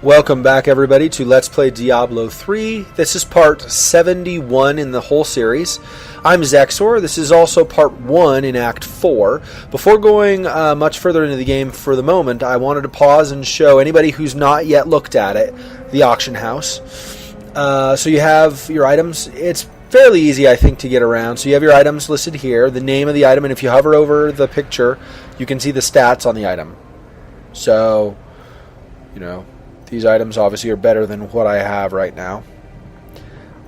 Welcome back, everybody, to Let's Play Diablo 3. This is part 71 in the whole series. I'm Zexor. This is also part 1 in Act 4. Before going much further into the game for the moment, I wanted to pause and show anybody who's not yet looked at it, the auction house. So you have your items. It's fairly easy, I think, to get around. So you have your items listed here, the name of the item, and if you hover over the picture, you can see the stats on the item. So, you know, these items obviously are better than what I have right now.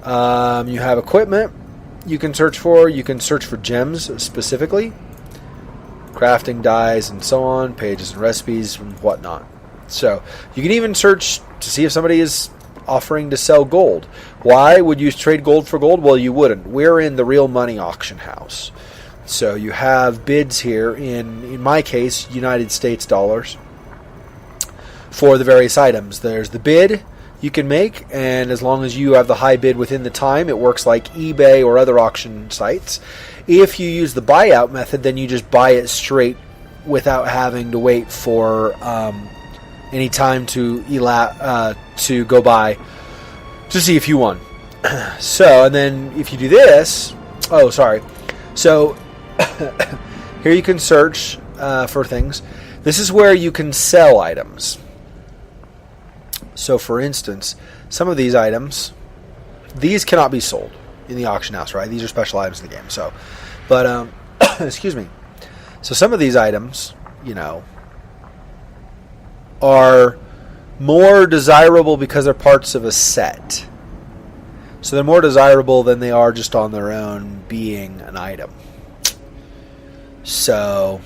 You have equipment you can search for. You can search for gems specifically, crafting dyes and so on, pages and recipes and whatnot. So you can even search to see if somebody is offering to sell gold. Why would you trade gold for gold? Well, you wouldn't. We're in the real money auction house. So you have bids here in my case, United States dollars, for the various items. There's the bid you can make, and as long as you have the high bid within the time, it works like eBay or other auction sites. If you use the buyout method, then you just buy it straight without having to wait for any time to go by to see if you won. So, and then if you do this, so here you can search for things. This is where you can sell items. So, for instance, some of these items, these cannot be sold in the auction house, right? These are special items in the game. So, but excuse me. So, some of these items, you know, are more desirable because they're parts of a set. So, they're more desirable than they are just on their own being an item. So,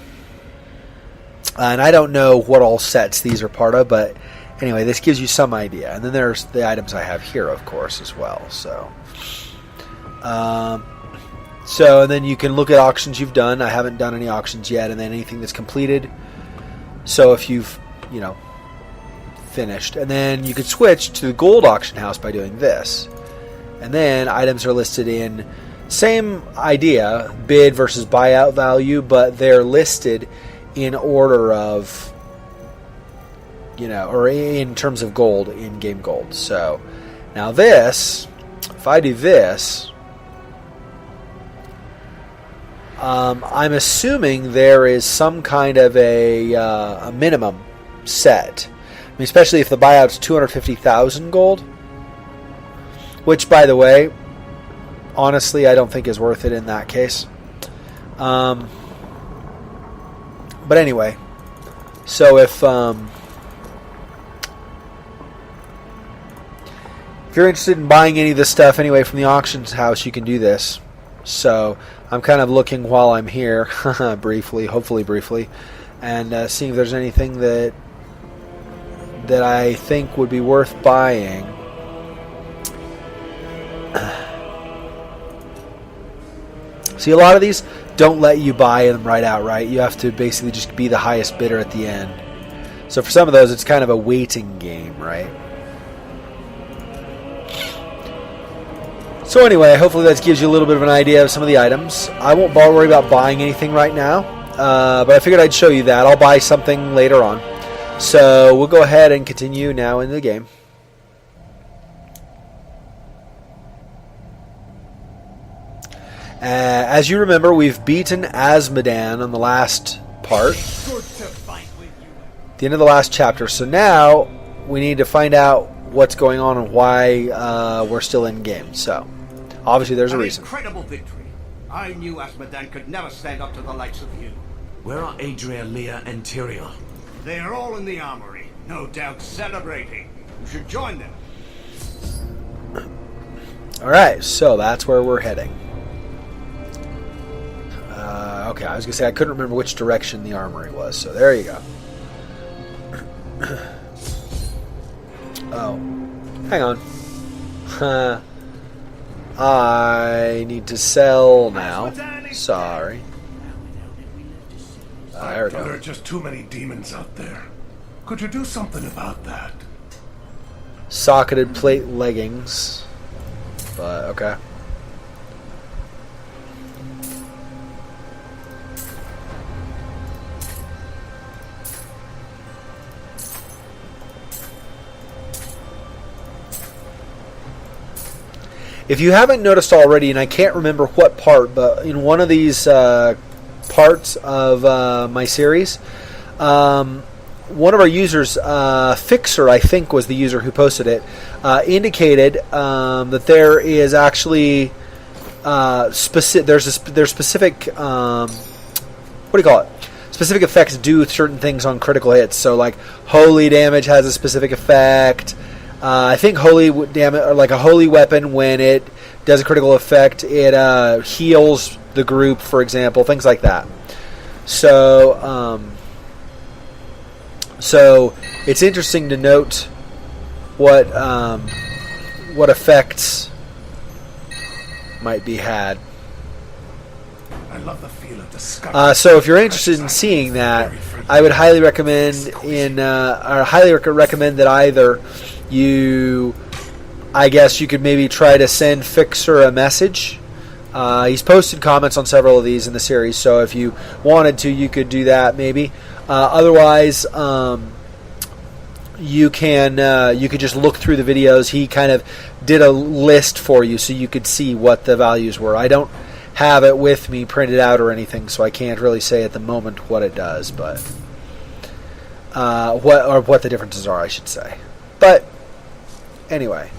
and I don't know what all sets these are part of, but anyway, this gives you some idea. And then there's the items I have here, of course, as well. So, and then you can look at auctions you've done. I haven't done any auctions yet. And then anything that's completed. So if you've, you know, finished. And then you could switch to the gold auction house by doing this. And then items are listed in, same idea, bid versus buyout value, but they're listed in order of, you know, or in terms of gold, in-game gold. So, now this, if I do this, I'm assuming there is some kind of a minimum set. I mean, especially if the buyout's 250,000 gold, which, by the way, honestly, I don't think is worth it in that case. But anyway, so if you're interested in buying any of this stuff anyway from the auctions house, you can do this. So I'm kind of looking while I'm here, hopefully briefly, and seeing if there's anything that I think would be worth buying. See, a lot of these don't let you buy them right outright. You have to basically just be the highest bidder at the end. So for some of those, it's kind of a waiting game, right? So anyway, hopefully that gives you a little bit of an idea of some of the items. I won't worry about buying anything right now, but I figured I'd show you that. I'll buy something later on. So we'll go ahead and continue now in the game. As you remember, we've beaten Azmodan on the last part, the end of the last chapter. So now we need to find out what's going on and why we're still in game. So obviously there's a reason. Incredible victory. I knew Azmodan could never stand up to the likes of you. Where are Adria, Leah, and Tyrael? They are all in the armory, no doubt celebrating. You should join them. Alright, so that's where we're heading. Okay, I was going to say I couldn't remember which direction the armory was, so there you go. Oh, hang on. I need to sell now. Sorry. There we go. There are just too many demons out there. Could you do something about that? Socketed plate leggings. But, okay. If you haven't noticed already, and I can't remember what part, but in one of these parts of my series, one of our users, Fixer, I think was the user who posted it, indicated that there is actually there's specific what do you call it? Specific effects do certain things on critical hits. So like holy damage has a specific effect. I think holy damage, or like a holy weapon, when it does a critical effect, it heals the group, for example, things like that. So so it's interesting to note what effects might be had. I love the feel of discovery. So if you're interested in seeing that, I would highly recommend that either you, I guess you could maybe try to send Fixer a message. He's posted comments on several of these in the series, so if you wanted to, you could do that maybe. Otherwise, you could just look through the videos. He kind of did a list for you so you could see what the values were. I don't have it with me printed out or anything, so I can't really say at the moment what it does, but what the differences are, I should say. But anyway.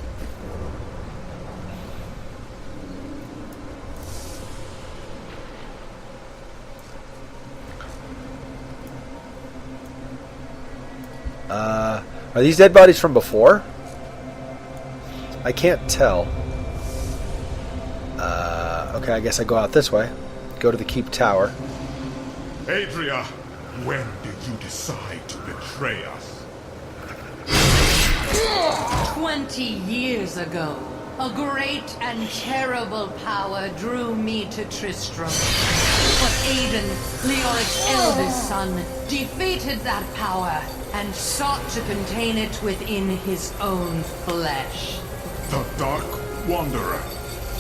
Are these dead bodies from before? I can't tell. Okay, I guess I go out this way. Go to the Keep Tower. Adria, when did you decide to betray us? 20 years ago, a great and terrible power drew me to Tristram. But Aiden, Leoric's eldest son, defeated that power and sought to contain it within his own flesh. The Dark Wanderer.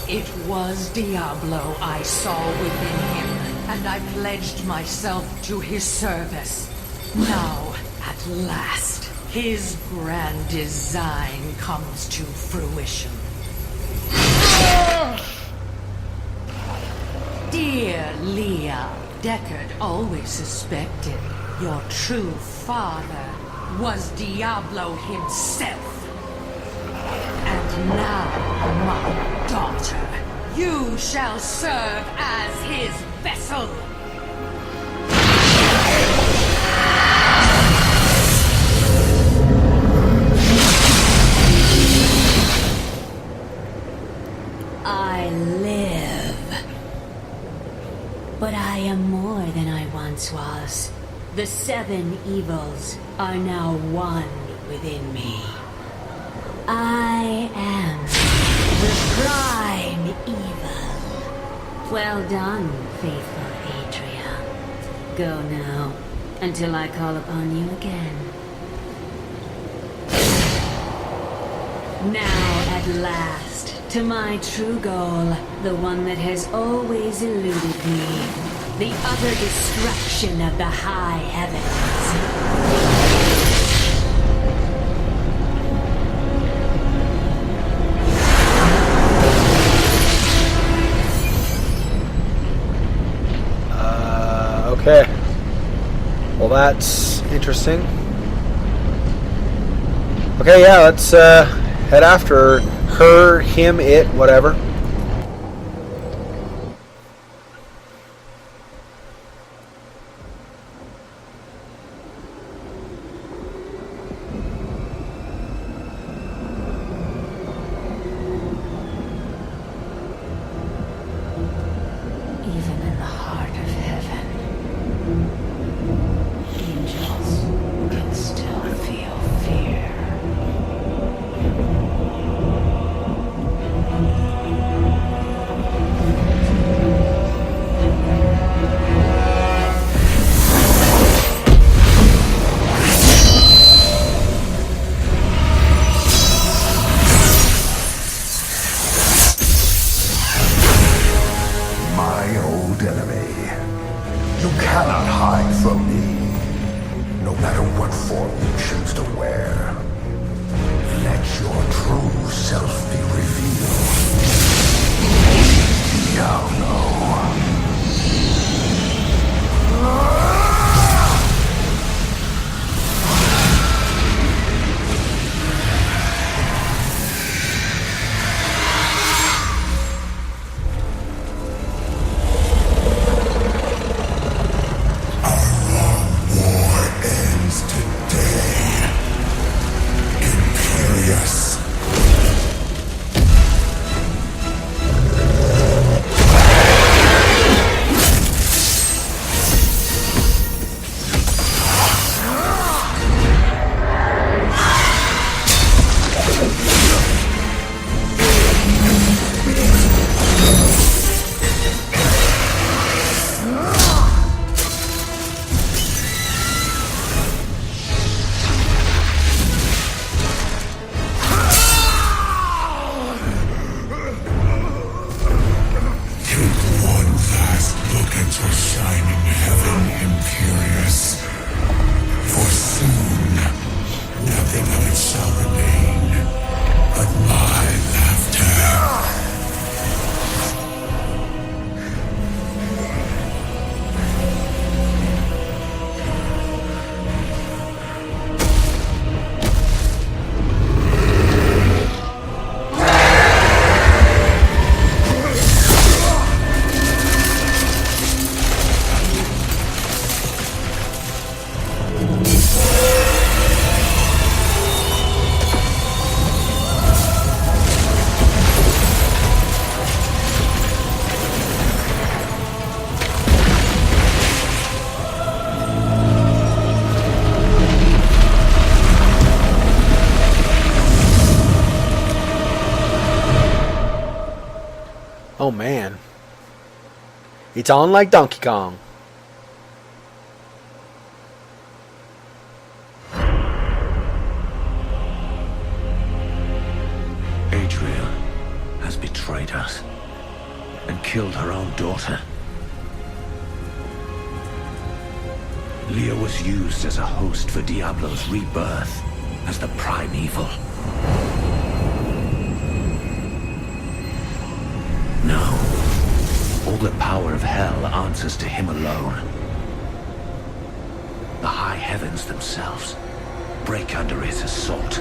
It was Diablo I saw within him, and I pledged myself to his service. Now, at last, his grand design comes to fruition. Dear Leah, Deckard always suspected your true father was Diablo himself. And now, my daughter, you shall serve as his vessel. I live. But I am more than I once was. The 7 evils are now one within me. I am the prime evil. Well done, faithful Adria. Go now, until I call upon you again. Now, at last, to my true goal, the one that has always eluded me. The utter destruction of the high heavens. Okay. Well, that's interesting. Okay, yeah, let's head after her, him, it, whatever. Even in the heart of heaven, angels can still feel fear. My old enemy. You cannot hide from me. No matter what form you choose to wear. Let your true self be revealed. shall remain, but my laughter. Oh man. It's on like Donkey Kong. Adria has betrayed us and killed her own daughter. Leah was used as a host for Diablo's rebirth, as the primeval. No. All the power of hell answers to him alone. The high heavens themselves break under his assault.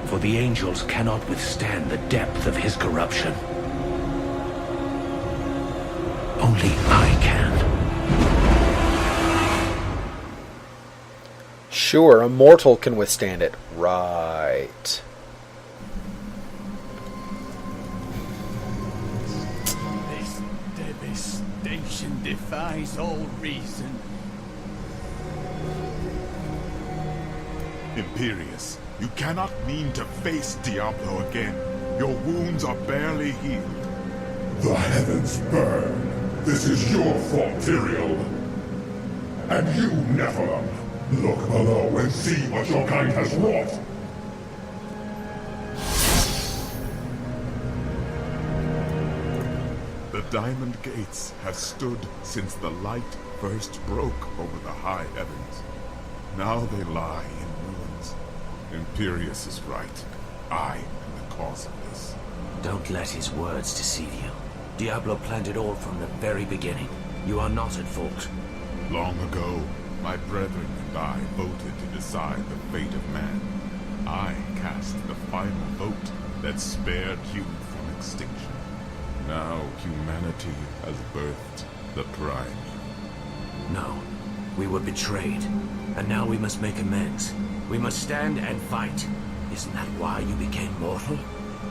For the angels cannot withstand the depth of his corruption. Only I can. Sure, a mortal can withstand it. Right. This devastation defies all reason. Imperius, you cannot mean to face Diablo again. Your wounds are barely healed. The heavens burn. This is your fault, Tyrael. And you, Nephilim, look below and see what your kind has wrought. The Diamond Gates have stood since the light first broke over the high heavens. Now they lie in ruins. Imperius is right. I am the cause of this. Don't let his words deceive you. Diablo planned it all from the very beginning. You are not at fault. Long ago, my brethren and I voted to decide the fate of man. I cast the final vote that spared you from extinction. Now humanity has birthed the prime. No. We were betrayed. And now we must make amends. We must stand and fight. Isn't that why you became mortal?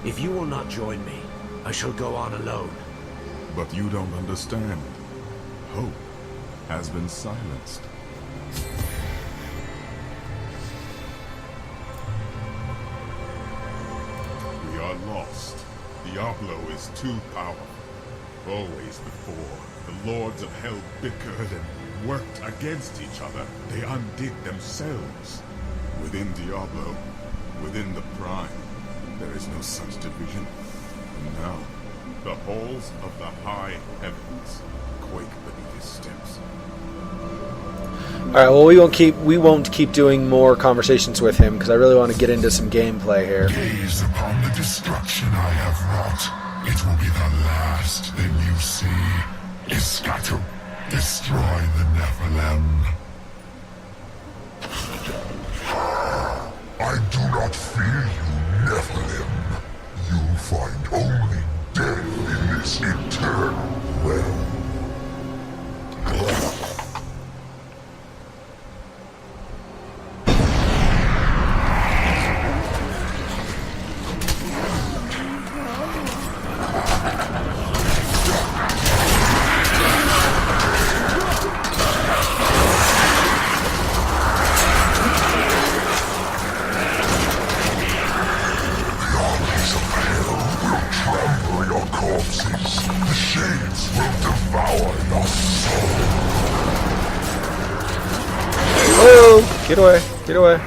If you will not join me, I shall go on alone. But you don't understand. Hope has been silenced. We are lost. Diablo is too powerful. Always before, the lords of hell bickered and worked against each other. They undid themselves. Within Diablo, within the Prime, there is no such division. And now, the halls of the high heavens quake beneath his steps. All right. Well, we won't keep doing more conversations with him because I really want to get into some gameplay here. Gaze upon the destruction I have wrought. It will be the last thing you see. Iskatu, destroy the Nephilim. I do not fear you, Nephilim. You find only death in this eternal realm. Get away. Get away.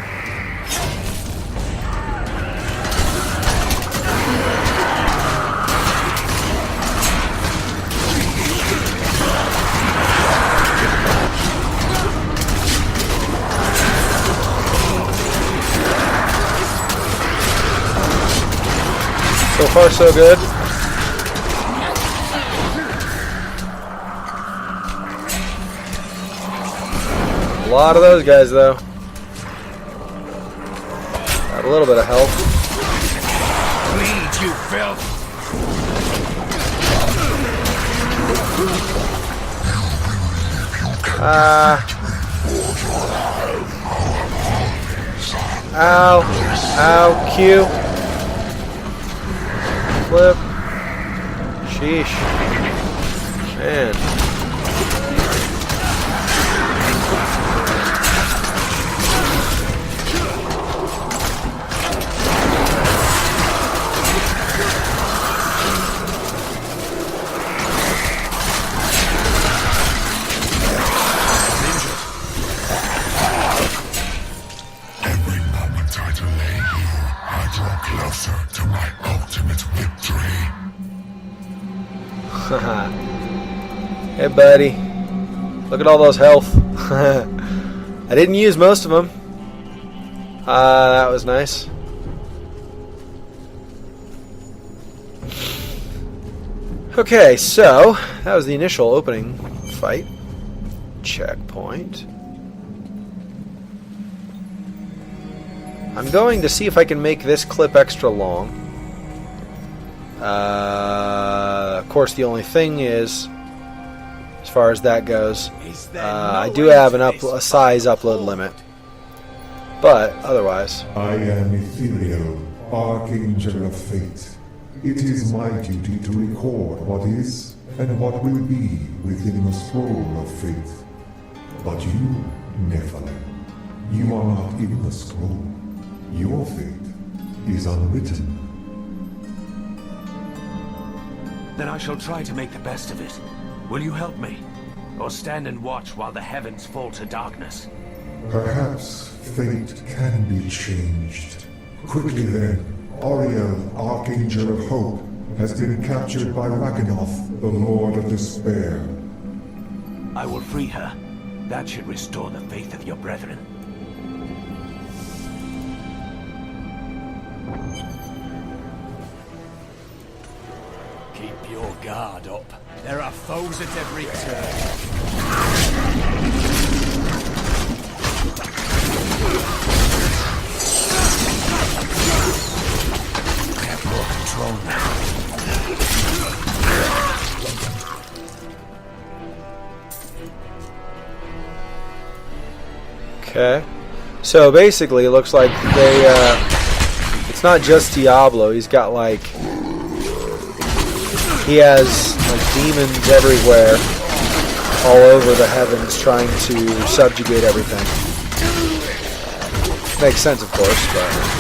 So far, so good. A lot of those guys, though. Got a little bit of health. Bleed, you filth! Ow. Ow. Q. Flip. Sheesh. Man. Every moment I delay here, I draw closer to my ultimate victory. Hey, buddy. Look at all those health. I didn't use most of them. That was nice. Okay, so that was the initial opening fight. Checkpoint. I'm going to see if I can make this clip extra long. Of course, the only thing is, as far as that goes, I do have a size upload limit. But otherwise, I am ethereal, archangel of fate. It is my duty to record what is and what will be within the scroll of fate. But you, Nephilim, you are not in the scroll. Your fate is unwritten. Then I shall try to make the best of it. Will you help me? Or stand and watch while the heavens fall to darkness? Perhaps fate can be changed. Quickly then, Ariel, Archangel of Hope, has been captured by Rakanoth, the Lord of Despair. I will free her. That should restore the faith of your brethren. Keep your guard up. There are foes at every turn. I have more control now. okay. So basically, it looks like they. It's not just Diablo. He's got like. He has like demons everywhere, all over the heavens, trying to subjugate everything. Makes sense, of course, but.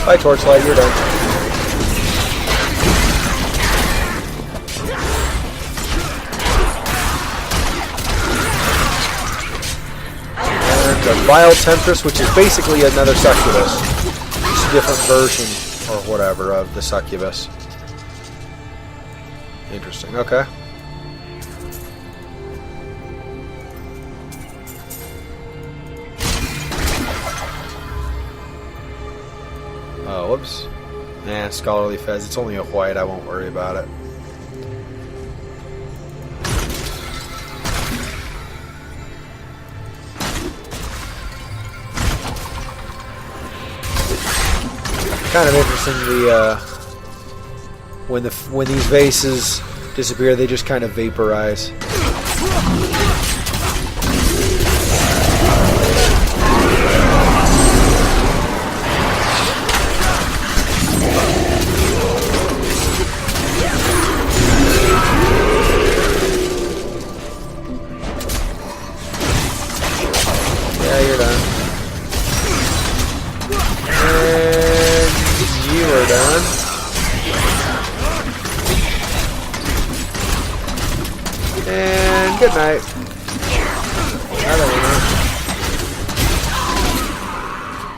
Bye, Torchlight, you're done. And a Vile Temptress, which is basically another succubus. Just a different version, or whatever, of the succubus. Interesting, okay. Oh, whoops. Nah, Scholarly Fez. It's only a white. I won't worry about it. Kind of interesting. When these vases disappear, they just kind of vaporize. Yeah, you're done. night.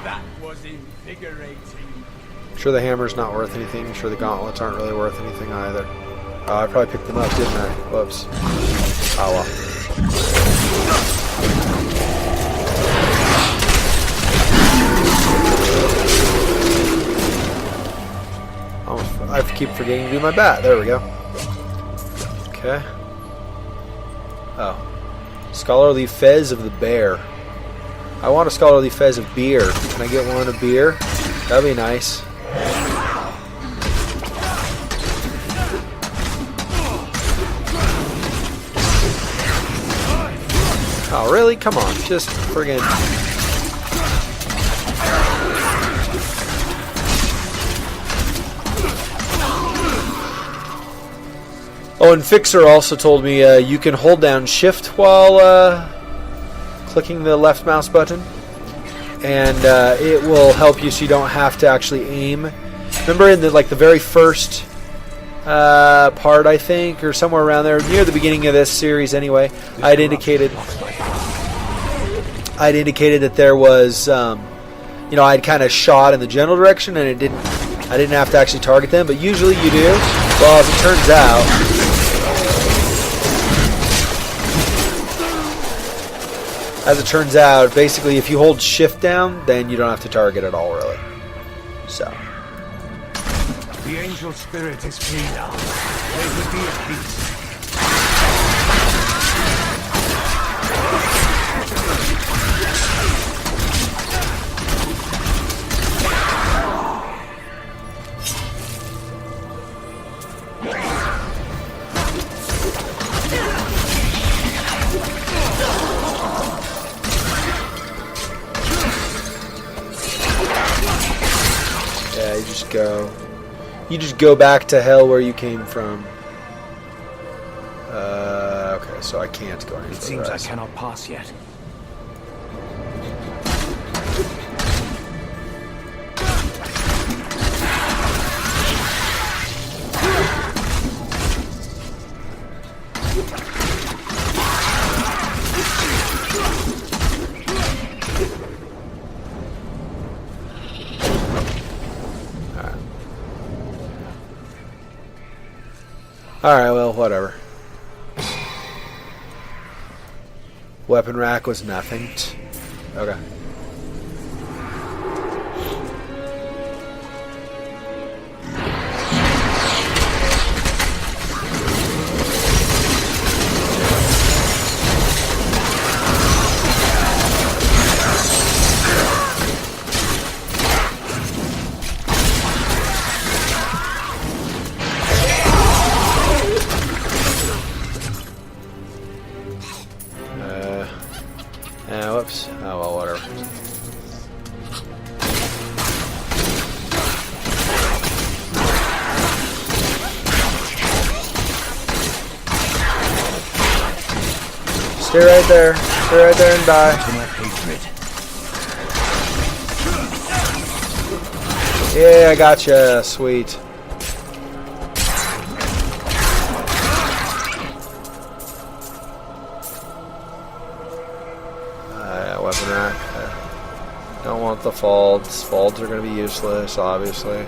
That was invigorating. I'm sure the hammer's not worth anything. I'm sure the gauntlets aren't really worth anything either. Oh, I probably picked them up, didn't I? Whoops. Oh well. I keep forgetting to do my bat. There we go. Okay. Oh. Scholarly Fez of the Bear. I want a Scholarly Fez of beer. Can I get one of beer? That'd be nice. Oh, really? Come on. Just friggin'... Oh, and Fixer also told me you can hold down Shift while clicking the left mouse button, and it will help you so you don't have to actually aim. Remember in the very first part, I think, or somewhere around there, near the beginning of this series, anyway, I'd indicated that there was, I'd kind of shot in the general direction, and I didn't have to actually target them, but usually you do. Well, as it turns out. As it turns out, basically, if you hold Shift down, then you don't have to target at all, really. So. The angel spirit is free now. They will be at peace. You just go back to hell where you came from. Okay, so I can't go any further. It seems I cannot pass yet. Alright, well, whatever. Weapon rack was nothing. Okay. Whoops. Oh, well, whatever. Stay right there. Stay right there and die. Yeah, I gotcha. Sweet. Weapon rack. Don't want the folds. Folds are going to be useless, obviously.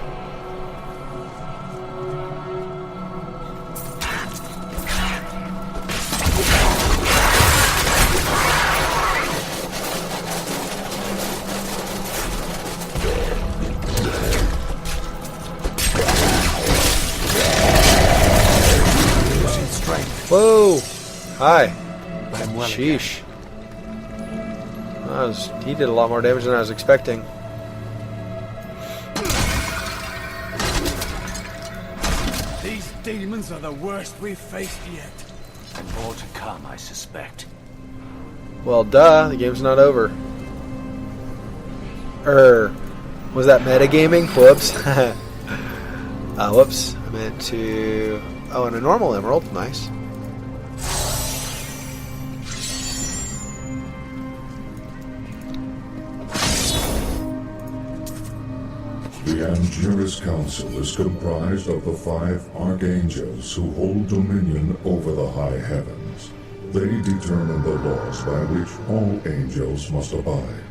Whoa! Hi. Sheesh. He did a lot more damage than I was expecting. These demons are the worst we've faced yet. And more to come, I suspect. Well, duh. The game's not over. Was that metagaming? Whoops. Whoops. I meant to... Oh, and a normal emerald. Nice. The Angelus Council is comprised of the 5 archangels who hold dominion over the high heavens. They determine the laws by which all angels must abide.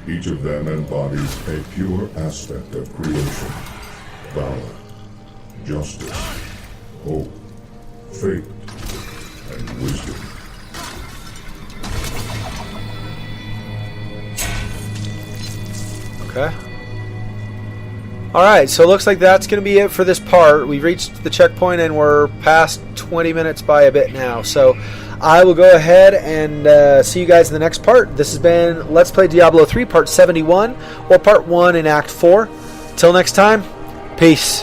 Each of them embodies a pure aspect of creation. Valor, justice, hope, faith, and wisdom. Okay. Alright, so it looks like that's going to be it for this part. We've reached the checkpoint and we're past 20 minutes by a bit now. So I will go ahead and see you guys in the next part. This has been Let's Play Diablo 3 Part 71, or Part 1 in Act 4. Till next time, peace.